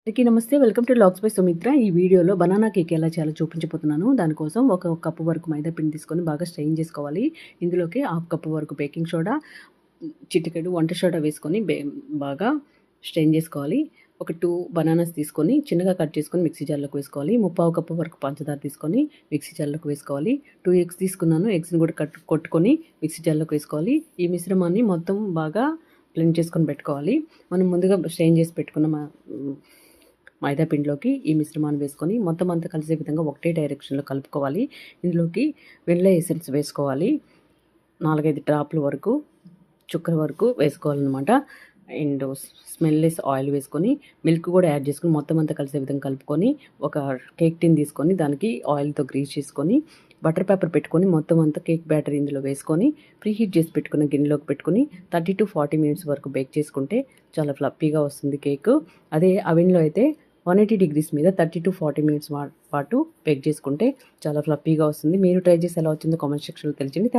అందరికీ నమస్తే. Welcome to vlogs by Sumitra. ఈ వీడియోలో బనానా కేక్ ఎలా చేయాలో చూపించబోతున్నాను. దానికోసం ఒక కప్పు వరకు మైదా పిండి తీసుకొని బాగా స్ట్రెయిన్ చేసుకోవాలి. ఇందులోకి హాఫ్ కప్పు వరకు బేకింగ్ సోడా, చిటికెడు వంట సోడా వేసుకొని బాగా స్ట్రెయిన్ చేసుకోవాలి. ఒక 2 బనానాస్ తీసుకొని చిన్నగా కట్ చేసుకొని మిక్సీ జార్లోకి వేసుకోవాలి. ముప్పావు కప్పు వరకు పంచదార తీసుకొని మిక్సీ జార్లోకి వేసుకోవాలి. 2 ఎగ్స్ తీసుకున్నాను. ఎగ్స్ని కూడా కొట్టుకొని మిక్సీ జార్లోకి వేసుకోవాలి. ఈ మిశ్రమాన్ని మొత్తం బాగా బ్లెండ్ చేసుకొని పెట్టుకోవాలి. మనం ముందుగా స్ట్రెయిన్ చేసి పెట్టుకున్న మైదా పిండిలోకి ఈ మిశ్రమాన్ని వేసుకొని మొత్తం అంతా కలిసే విధంగా ఒకటే డైరెక్షన్లో కలుపుకోవాలి. ఇందులోకి వెనిలా ఎసెన్స్ వేసుకోవాలి. 4-5 డ్రాప్ల వరకు, చుక్కల వరకు వేసుకోవాలన్నమాట. అండ్ స్మెల్లెస్ ఆయిల్ వేసుకొని మిల్క్ కూడా యాడ్ చేసుకొని మొత్తం అంతా కలిసే విధంగా కలుపుకొని ఒక కేక్ టిన్ తీసుకొని దానికి ఆయిల్తో గ్రీస్ చేసుకొని బటర్ పేపర్ పెట్టుకొని మొత్తం అంతా కేక్ బ్యాటర్ ఇందులో వేసుకొని ప్రీహీట్ చేసి పెట్టుకున్న గిన్నెలోకి పెట్టుకొని 30 to 40 minutes వరకు బేక్ చేసుకుంటే చాలా ఫ్లఫీగా వస్తుంది కేక్. అదే అవెన్లో అయితే 180 degrees మీద 30 to 40 minutes పాటు బేక్ చేసుకుంటే చాలా ఫ్లఫీగా వస్తుంది. మీరు ట్రై చేసి ఎలా వచ్చిందో కామెంట్ సెక్షన్లో తెలియజేయండి.